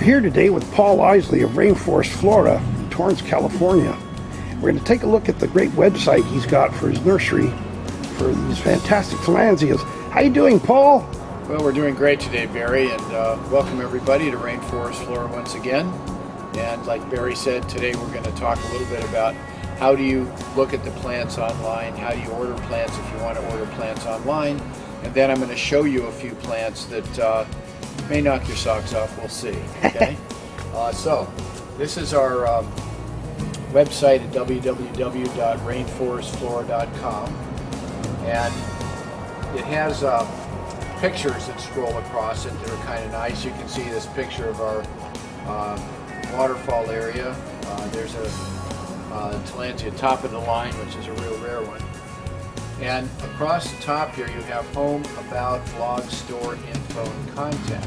here today with Paul Isley of Rainforest Flora in Torrance, California. We're going to take a look at the great website he's got for his nursery for these fantastic tillandsias. How you doing, Paul? Well, we're doing great today, Barry, and welcome everybody to Rainforest Flora once again. And like Barry said, today we're going to talk a little bit about how do you look at the plants online, how do you order plants if you want to order plants online, and then I'm going to show you a few plants that may knock your socks off. We'll see. Okay. So this is our website at www.rainforestflora.com, and it has pictures that scroll across it that are kind of nice. You can see this picture of our waterfall area. There's a tillandsia top of the line, which is a real rare one. And across the top here you have home, about, blog, store, info, and contact.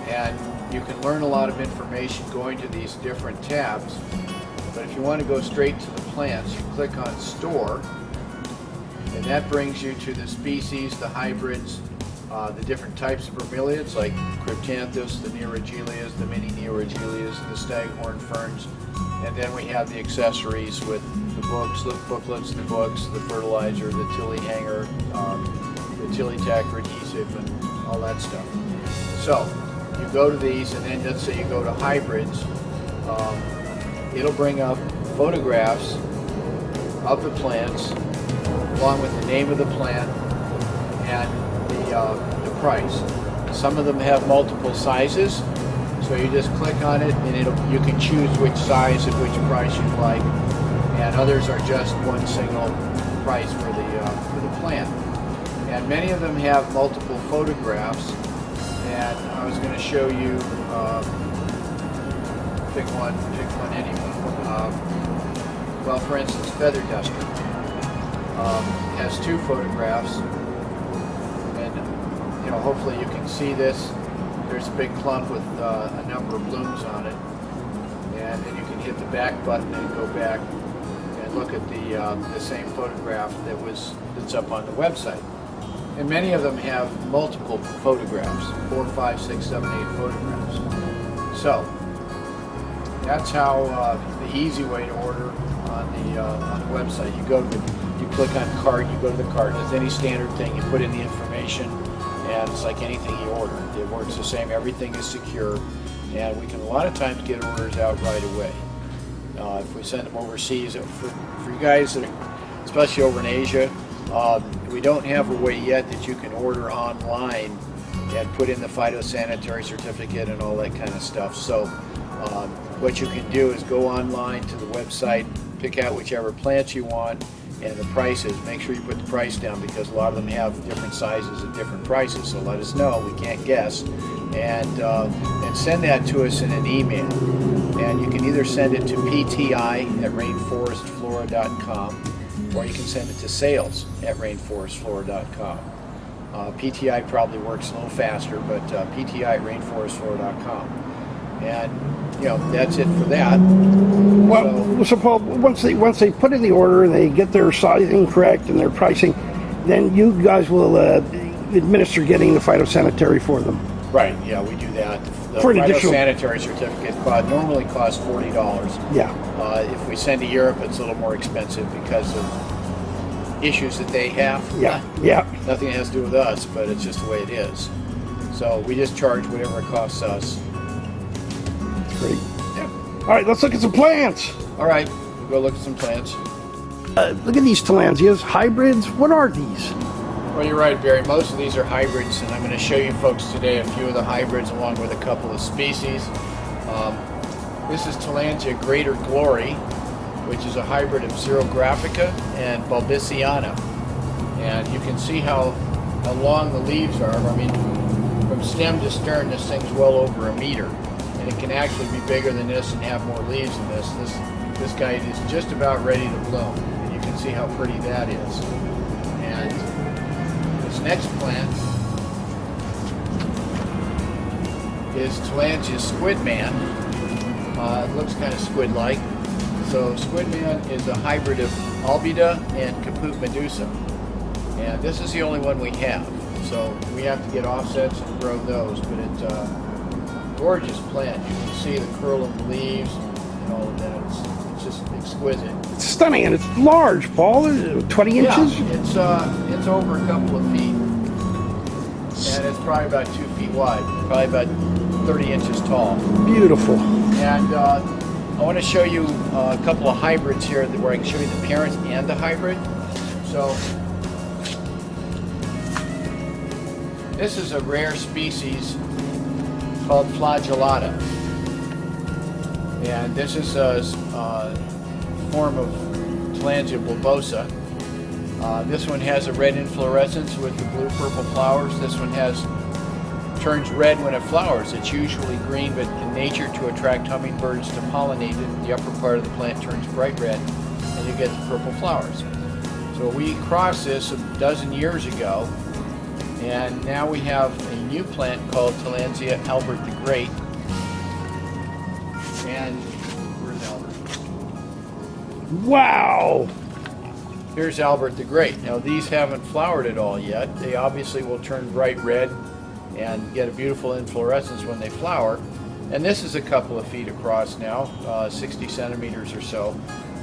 And you can learn a lot of information going to these different tabs. But if you want to go straight to the plants, you click on store, and that brings you to the species, the hybrids, the different types of bromeliads like Cryptanthus, the Neoregelias, the mini Neoregelias, the staghorn ferns, and then we have the accessories with the books, the booklets, the books, the fertilizer, the tilly hanger, the tilly tack for adhesive, and all that stuff. So you go to these, and then let's say you go to hybrids, it'll bring up photographs of the plants along with the name of the plant and the price. Some of them have multiple sizes, so you just click on it and you can choose which size at which price you'd like, and others are just one single price for the plant. And many of them have multiple photographs, and I was going to show you pick one anyway. Well, for instance, Feather Duster has two photographs, and hopefully you can see this. There's a big clump with a number of blooms on it, and then you can hit the back button and go back and look at the same photograph that's up on the website. And many of them have multiple photographs, 4, 5, 6, 7, 8 photographs. So that's how the easy way to order on the website. You click on cart, you go to the cart. It's any standard thing. You put in the information, and it's like anything you order. It works the same. Everything is secure, and we can a lot of times get orders out right away. If we send them overseas, for you guys that are, especially over in Asia, we don't have a way yet that you can order online and put in the phytosanitary certificate and all that kind of stuff. So what you can do is go online to the website, pick out whichever plants you want, and the prices. Make sure you put the price down, because a lot of them have different sizes at different prices. So let us know. We can't guess, and send that to us in an email. And you can either send it to pti@rainforestflora.com, or you can send it to sales@rainforestflora.com. PTI probably works a little faster, but pti@rainforestflora.com. And that's it for that. Well, so Paul, once they put in the order and they get their sizing correct and their pricing, then you guys will administer getting the phytosanitary for them. Right. Yeah, we do that. The for an additional phytosanitary certificate normally costs $40. Yeah. If we send to Europe, it's a little more expensive because of issues that they have. Yeah. Yeah. Nothing has to do with us, but it's just the way it is. So we just charge whatever it costs us. Great. Yeah. All right, let's look at some plants. All right, we'll go look at some plants. Look at these tillandsias, hybrids. What are these? Well, you're right, Barry. Most of these are hybrids, and I'm going to show you folks today a few of the hybrids along with a couple of species. This is Tillandsia Greater Glory, which is a hybrid of Xerographica and Bulbiciana. And you can see how long the leaves are. I mean, from stem to stern, this thing's well over a meter. And it can actually be bigger than this and have more leaves than this. This guy is just about ready to bloom, and you can see how pretty that is. And this next plant is Tillandsia Squidman. It looks kind of squid-like. So Squidman is a hybrid of Albida and Caput Medusa. And this is the only one we have. So we have to get offsets and grow those, but gorgeous plant. You can see the curling leaves and all of that. It's just exquisite. It's stunning, and it's large, Paul. 20 inches? Yeah, it's over a couple of feet. And it's probably about 2 feet wide, probably about 30 inches tall. Beautiful. And I want to show you a couple of hybrids here where I can show you the parent and the hybrid. So this is a rare species called flagellata. And this is a form of Tillandsia bulbosa. This one has a red inflorescence with the blue-purple flowers. This one turns red when it flowers. It's usually green, but in nature, to attract hummingbirds to pollinate it, the upper part of the plant turns bright red, and you get the purple flowers. So we crossed this a dozen years ago, and now we have a new plant called Tillandsia Albert the Great. And where's Albert? Wow. Here's Albert the Great. Now these haven't flowered at all yet. They obviously will turn bright red and get a beautiful inflorescence when they flower. And this is a couple of feet across now, 60 centimeters or so.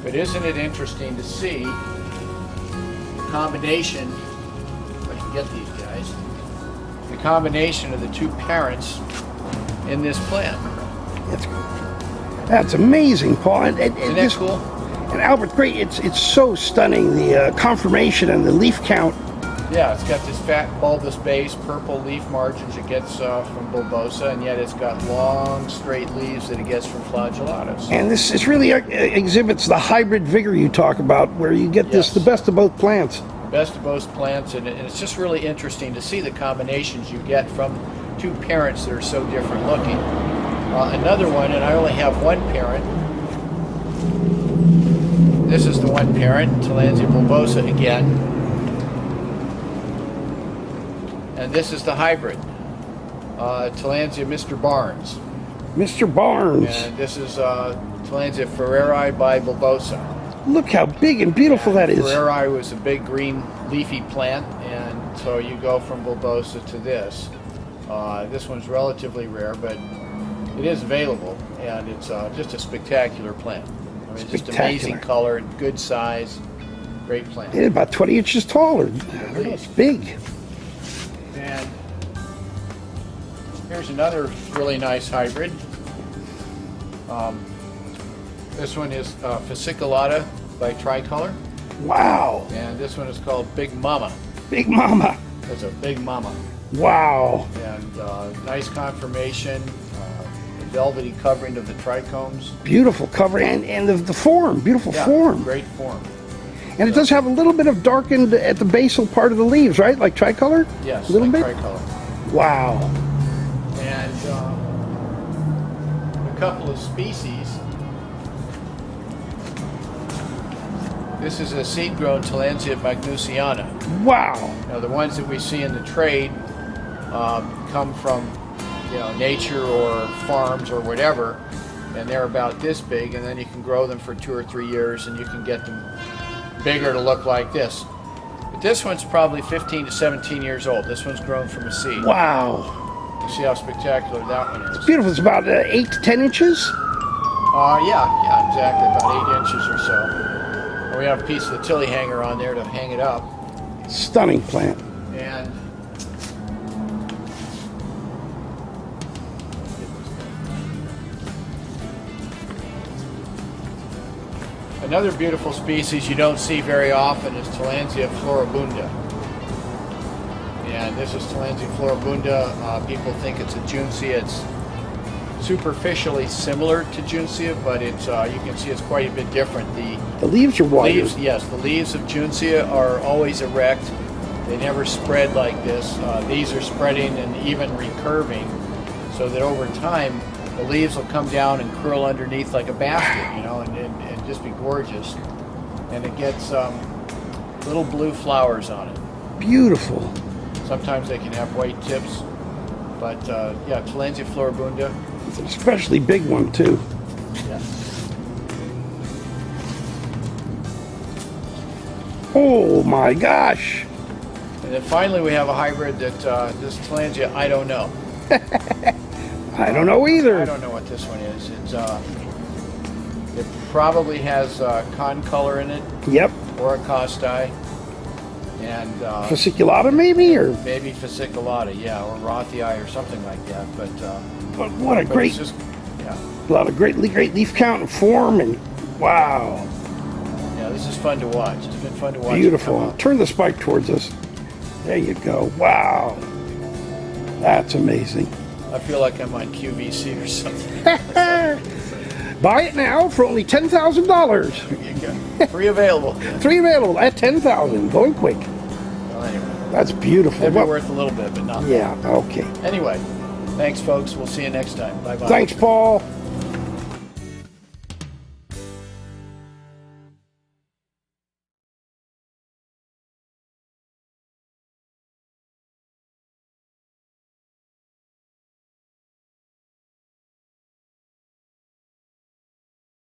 But isn't it interesting to see the combination, if I can get these guys, the combination of the two parents in this plant. That's amazing, Paul. Isn't that cool? And Albert Great, it's so stunning, the conformation and the leaf count. Yeah, it's got this fat bulbous base, purple leaf margins it gets from bulbosa, and yet it's got long, straight leaves that it gets from flagellatus. And this really exhibits the hybrid vigor you talk about, where you get the best of both plants. Best of both plants, and it's just really interesting to see the combinations you get from two parents that are so different looking. Another one, and I only have one parent. This is the one parent, Tillandsia bulbosa again. And this is the hybrid, Tillandsia Mr. Barnes. Mr. Barnes. And this is Tillandsia Ferreri by bulbosa. Look how big and beautiful that is. Ferreri was a big green leafy plant, and so you go from bulbosa to this. This one's relatively rare, but it is available, and it's just a spectacular plant. I mean, just amazing color, good size, great plant. It's about 20 inches taller. It's big. And here's another really nice hybrid. This one is fasciculata by tricolor. Wow. And this one is called Big Mama. Big Mama. That's a Big Mama. Wow. And nice conformation, velvety covering of the trichomes. Beautiful cover, and the form, beautiful form. Great form. And it does have a little bit of darkened at the basal part of the leaves, right? Like tricolor? Yes, a little like bit? tricolor. Wow. And a couple of species. This is a seed-grown Tillandsia magnusiana. Wow. Now the ones that we see in the trade come from nature or farms or whatever, and they're about this big, and then you can grow them for 2 or 3 years and you can get them bigger to look like this. But this one's probably 15 to 17 years old. This one's grown from a seed. Wow. You see how spectacular that one is. It's beautiful. It's about 8 to 10 inches? Yeah, exactly, about 8 inches or so. And we have a piece of the tilly hanger on there to hang it up. Stunning plant. And another beautiful species you don't see very often is Tillandsia floribunda. And this is Tillandsia floribunda. People think it's a Juncia. It's superficially similar to Juncia, but it's you can see it's quite a bit different. The leaves are wider. The leaves of Juncia are always erect. They never spread like this. These are spreading and even recurving, so that over time the leaves will come down and curl underneath like a basket, and just be gorgeous. And it gets little blue flowers on it. Beautiful. Sometimes they can have white tips, but Tillandsia floribunda. It's an especially big one too. Yeah. Oh my gosh. And then finally we have a hybrid that this Tillandsia I don't know. I don't know either. I don't know what this one is. It probably has con color in it, Yep. or a costi, and Fasciculata maybe, or maybe fasciculata, yeah, or rothii or something like that. But what a great, it's just, yeah, a lot of great leaf count and form, and wow, yeah. This is fun to watch. It's been fun to watch. beautiful. Turn the spike towards us. There you go. Wow, that's amazing. I feel like I'm on QVC or something. Buy it now for only $10,000. Free available. 3 available at $10,000. Going quick. Well, anyway, That's beautiful. it'd be Well, worth a little bit, but not. yeah. Okay. Anyway, thanks, folks. We'll see you next time. Bye bye. Thanks, Paul.